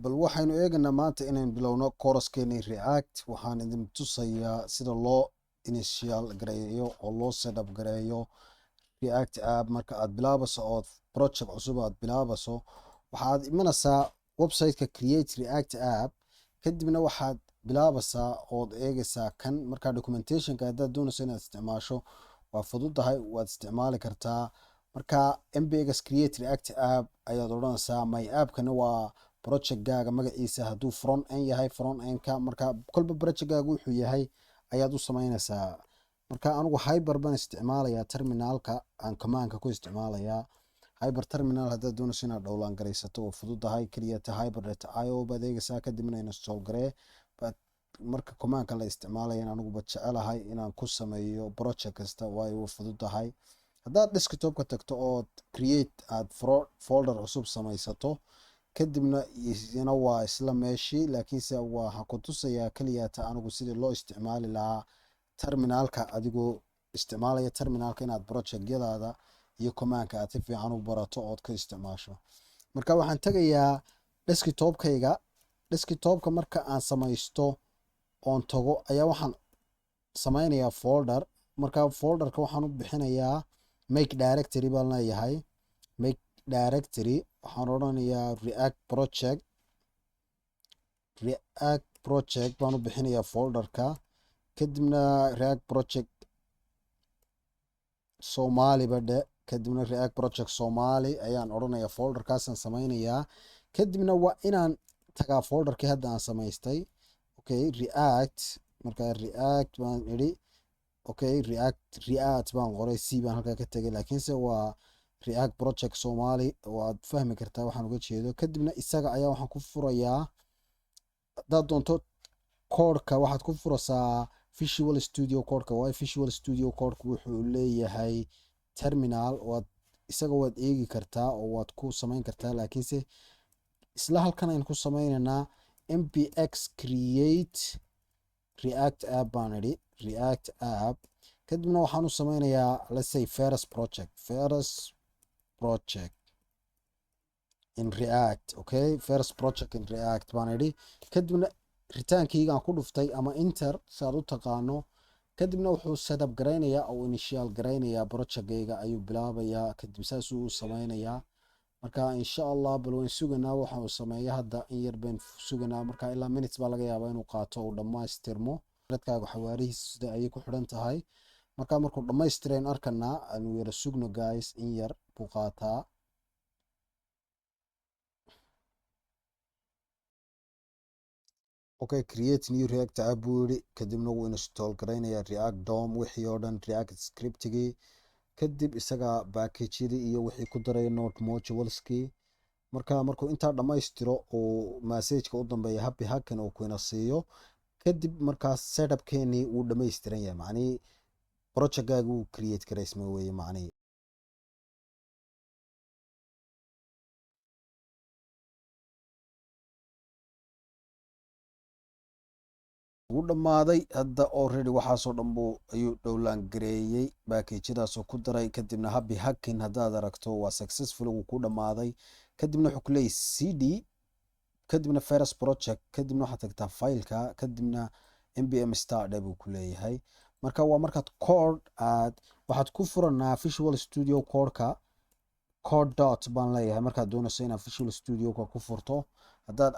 bal waxaynu eegaynaa maanta inaan bilowno course-keeni React. waxaan idin tusayaa sida loo initial gareeyo oo loo setup gareeyo React app. marka aad bilaabayso oo project cusub aad bilaabayso, waxaad imanaysaa website-ka create React app, kadibna waxaad bilaabaysaa ood eegaysaa kan. marka documentation-ka haddaad doonayso inaad isticmaasho waa fududahay, waad isticmaali kartaa. marka mbs create React app ayaad odhanaysaa. my app-kana waa project-gaaga magaciisa, hadduu front end yahay front end-ka, marka kolba project-gaaga wuxuu yahay ayaad u samaynaysaa. marka anigu hyper baan isticmaalayaa, terminalka aan command-ka ku isticmaalayaa. hyper terminal haddaad doonayso inaad dhowlaan garaysato oo fududahay, keliyata hyper.io baad eegaysaa, kadibna install garee. marka command-ka la isticmaalayan aniguba jecelahay inaan ku sameeyo project kasta, waayo waa fududahay. haddaad desktop-ka tagto ood create aad folder cusub samaysato, kadibna isna waa isla meeshii, laakiinse waxaan ku tusayaa keliyata anigu sidii loo isticmaali lahaa terminalka. adigoo isticmaalaya terminalka inaad project-yadaada iyo command-ka aad si fiican u barato ood ka isticmaasho. marka waxaan tegayaa desktop-kayga. desktop-ka marka aan samaysto oon tago ayaa waxaan samaynayaa folder. marka folderka waxaan u bixinayaa make directory baan leeyahay. make directory waxaan odhanayaa react project baan u bixinayaa folderka. kadibna react project somali badhe, kadibna react project somali ayaan odhanayaa, folderkaasaan samaynayaa. kadibna waa inaan tagaa folderkii hadda aan samaystay. okay react, marka react baan idhi. okay react baan qoray, c baan halkaa ka tegay, laakiinse waa react project somali, waad fahmi kartaa waxaan uga jeedo. kadibna isaga ayaa waxaan ku furayaa, haddaad doonto codeka waxaad ku furaysaa visual studio codeka. waayo visual studio codeka wuxuu leeyahay terminal, isaga waad eegi kartaa oo waad ku samayn kartaa, laakiinse isla halkan aynu ku sameynaynaa mpx create react app baan idhi, react app. kadibna waxaan u sameynayaa let's say first project in react. okay first project in react baan idhi. kadibna ritaankeyga aan ku dhuftay ama enter si aad u taqaano. kadibna wuxuu setup garaynayaa oo initial garaynayaa project-gayga ayuu bilaabayaa, kadib saasuu u sameynayaa. marka insha allah bal wayn suganaa waxa uu sameeya. hadda in yar bayn suganaa, marka ilaa minutes baa laga yaabaa inuu qaato uu dhammaystirmo. redkaaga xawaarihiisa sida ayay ku xidhan tahay. marka markuu dhammaystirayn arkanaa, aanu yara sugno guys, in yar buu qaataa. okay create new react app buu yidhi. kadibna wuu install garaynayaa react dom, wixii oo dhan react scriptigii. kadib isaga package-yadii iyo wixii ku daray node moduleski. markuu intaa dhammaystiro uu message-ka u dambeeya happy hacking uu kuina siiyo, kadib markaas setup-keenii wuu dhammaystiran yahay, macnihii project-gaaga wuu create garaysma weeye macnihii. wuu dhammaaday hadda already, waxaasoo dhan ayuu dhowlaan gareeyey, package-yadaasoo ku daray. kadibna happy hacking haddaad aragto waa successful, wuu ku dhammaaday. kadibna wuxuu ku leeyahy cd, kadibna first project, kadibna waxaad tagtaa fileka, kadibna npm start buu ku leeyahay. marka waa markaad code waxaad ku furanaa visual studio codeka. code dot baan leeyahay markaad doonayso inaad visual studio-ka ku furto. haddaad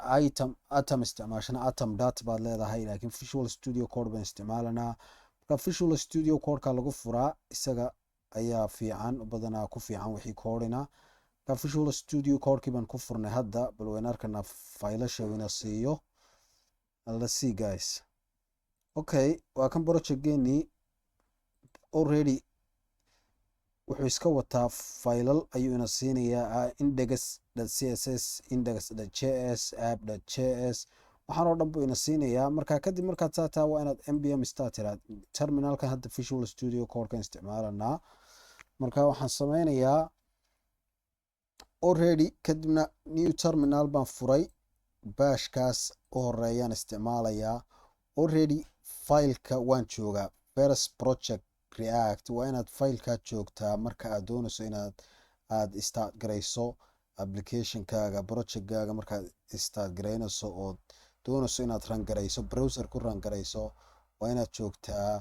atom isticmaashana atom dot baad leedahay, laakiin visual studio code baan isticmaalanaa. marka visual studio codeka lagu furaa, isaga ayaa fiican, badanaa ku fiican wixii codina. marka visual studio codekii baan ku furnay hadda, bal wayn arkanaa faylasha wina siiyo. let's see guys. okay waa kan project-geenii already wuxuu iska wataa faylal ayuu ina siinayaa, index.css, index.js, app.js, waxaan oo dhan buu ina siinayaa. marka kadib markaad saataa waa inaad npm start tiraad. terminalkan hadda visual studio codekan isticmaalanaa. marka waxaan sameynayaa already, kadibna new terminal baan furay, bashkaas u horeeyaan isticmaalayaa. already fileka waan joogaa, first project react waa inaad fileka joogtaa marka aad doonayso inaad start garayso. applicationkaaga projectkaaga markaad start garaynayso oo doonayso inaad run garayso browser ku run garayso waa inaad joogtaa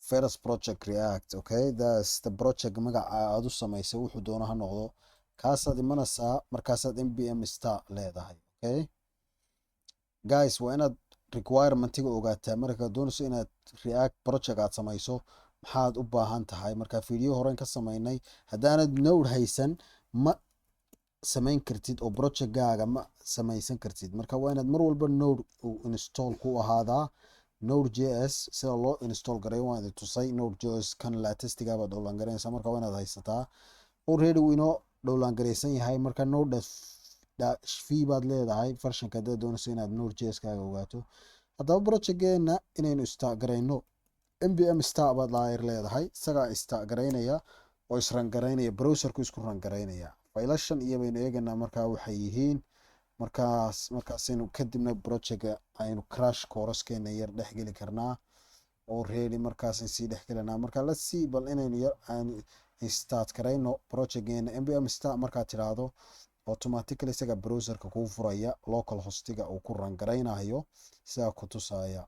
first project react. Okay, that's the project magaca aad u samaysay wuxuu doono ha noqdo kaasaad imanaysaa markaasaad npm star leedahay. Okay guys, waa inaad requirementiga ogaataa markaad doonayso inaad react project aad samayso maxaad u baahan tahay. marka video horeyn ka samaynay haddaanad node haysan ma samayn kartid oo projectgaaga ma samaysan kartid. marka waa inaad mar walba node install ku ahaadaa. Node.js sida loo install gareeyo waan idin tusay. Node.js kan latestiga baad download gareynaysaa marka waa inaad haysataa. already wuu inoo download gareysan yahay marka node.v baad leedahay versionka haddaad doonayso inaad Node.js kaaga ogaato. haddaba projectgeena inaynu start gareyno npm start baad leedahay isagaa start gareynaya oo isran gareynaya browserku isku ran gareynaya faylashan iyo baynu eeganaa markaa waxay yihiin. markaasaynu kadibna projectka aynu crash course-keena yar dhex geli karnaa already markaasaan sii dhex gelinaa. marka let's see bal inaynu yar aan start gareyno projectgeena npm start markaad tiraahdo automatically isaga browserka kuu furaya local hostiga uu ku ran gareynayo sidaa ku tusaya.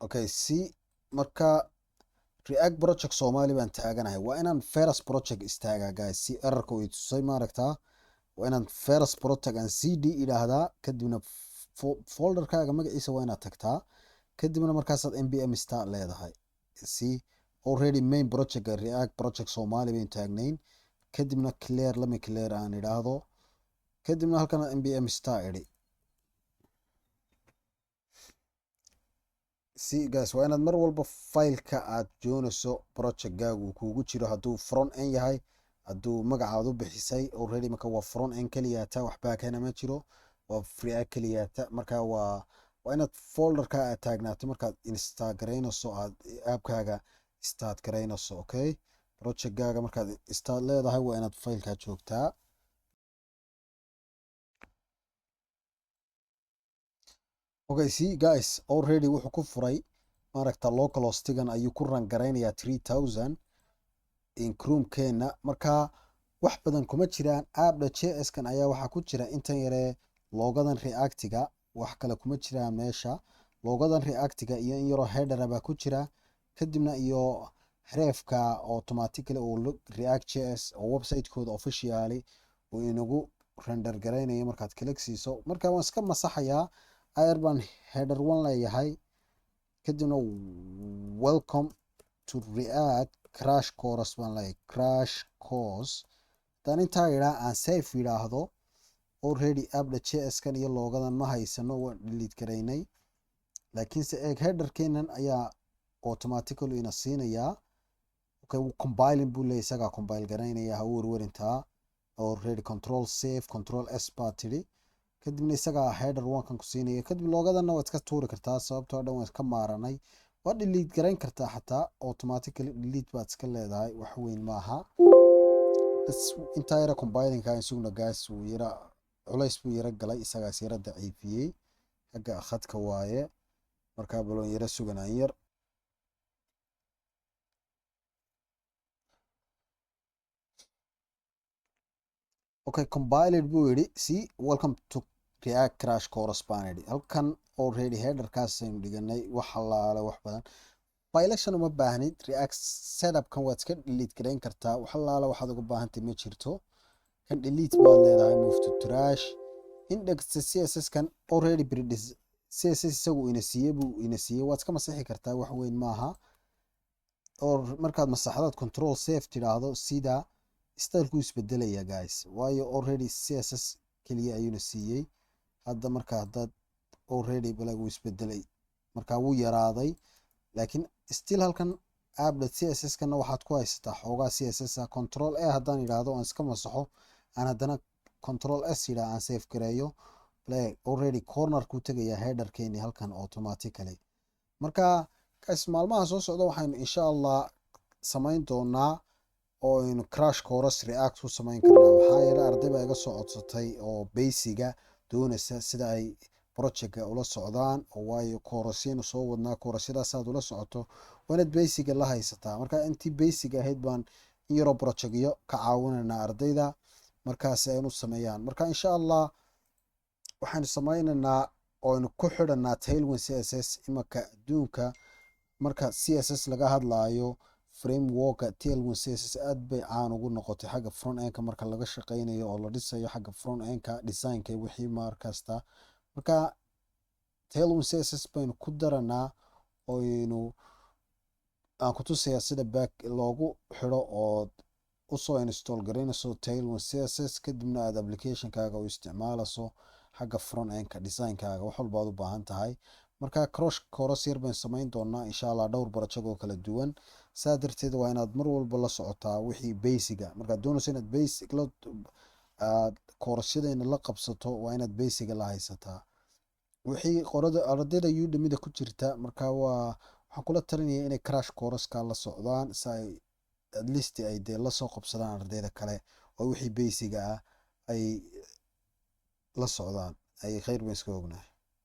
okay si marka react project Somali baan taaganahay waa inaan first project istaagaa guys si errorka uu tusay maaragtaa waa inaan first project aan cd idhaahdaa kadibna folderkaaga magaciisa waa inaad tagtaa kadibna markaasaad npm start leedahay. si already main project react project Somali baynu taagnayn kadibna clear lama clear aan idhaahdo kadibna halkan npm start idhi. si guys waa inaad mar walba fileka aad doonayso projectgaagu uu kuugu jiro hadduu front end yahay hadduu magacaad u bixisay already marka waa front end keliyaata waxbaa kana ma jiro waa react keliyaata marka waa inaad folderka aad taagnaato markaad install gareynayso aad appkaaga start gareynayso. okay projectgaaga markaad start leedahay waa inaad fileka joogtaa. okay see guys already wuxuu ku furay maaragta local hostigan ayuu ku ran gareynayaa 3000 in chrome-keena marka wax badan kuma jiraan app.js kan ayaa waxaa ku jira intan yaree loogadan reactiga wax kale kuma jiraan meesha loogadan reactiga iyo in yaroo header baa ku jira kadibna iyo hrefka automatically oo react.js oo website-kooda officially uu inagu render gareynayo markaad click siiso. marka waan iska masaxayaa airbaan header 1 leeyahay kadibna welcome to react crash course baan leeyahay crash course haddaan intaa idhaa aan safe yidhaahdo already app.js kan iyo loogadan ma haysano waan delete gareynay laakiinse eeg headerkeenan ayaa automatically ina siinayaa. okay compiling buu leeyahay isagaa compile gareynaya ha u warwarintaa already control save control s baa tidhi kadibna isagaa header 1 kan ku siinaya kadib loogadanna waad iska tuuri kartaa sababtoo dhan waan iska maaranay waad delete gareyn kartaa xataa automatically delete baad iska leedahay wax weyn maaha. intaa yara compilingka isuguna guys wuu yara culays buu yara galay isagaas yara daciifiyey xagga khadka waaye markaa baloon yara suganaan yar. okay compiled buu yidhi see welcome to react crash course baan idhi halkan already headerkaasaynu dhiganay wax halaale wax badan faylashan uma baahnid react setupkan waad iska delete gareyn kartaa wax halaale waxaad uga baahantay ma jirto kan delete baad leedahay move to trash index css kan already css isagu ina siiyey waad iska masixi kartaa wax weyn maaha oo markaad masaxdaad control save tidhaahdo sida stylekuu isbedelaya guys waayo already css keliya ayuuna siiyey hadda marka haddaad already balag uu isbedelay marka wuu yaraaday laakiin still halkan app.css kana waxaad ku haysataa xoogaa css control a haddaan idhaahdo aan iska masaxo aan haddana control s yidhaa aan save gareeyo play already corner kuu tegayaa headerkeeni halkan automatically. marka guys maalmaha soo socda waxaynu insha allah samayn doonaa oo aynu crash course react u samayn karnaa maxaa yeelay arday baa iga soo codsatay oo basiga doonaysa sida ay projectka ula socdaan, oo waayo koorasaynu soo wadnaa, koorasyadaasaad ula socoto waa inaad basiga la haysataa. marka intii basic ahayd baan in yaroo projectyo ka caawinaynaa ardayda markaasi aynu sameeyaan. marka insha allah waxaynu sameynaynaa ooaynu ku xidhanaa tailwind css. imanka adduunka marka css laga hadlaayo frameworka tailwind css aad bay caan ugu noqotay xagga front endka marka laga shaqeynayo oo la dhisayo xagga front endka designka wixii markasta. marka tailwind css baynu ku daranaa oynu aan ku tusayaa sida back loogu xidho oo usoo install garaynayso tailwind css, kadibna aad applicationkaaga u isticmaalayso xagga front endka designkaaga wax walbaad u baahan tahay. marka kooras yar baynu sameyn doonaa insha allah, dhowr barajag oo kala duwan. saa darteed waa inaad mar walba la socotaa wixii basiga. markaad doonayso inaad basic aad koorasyadayna la qabsato waa inaad basiga la haysataa. wixii ardayda udemida ku jirta marka waxaan kula talinaya inay crash kooraska la socdaan si ay at least ay dee lasoo qabsadaan ardayda kale oo wixii basiga ah ay la socdaan. ay khayr baan iska ognahay.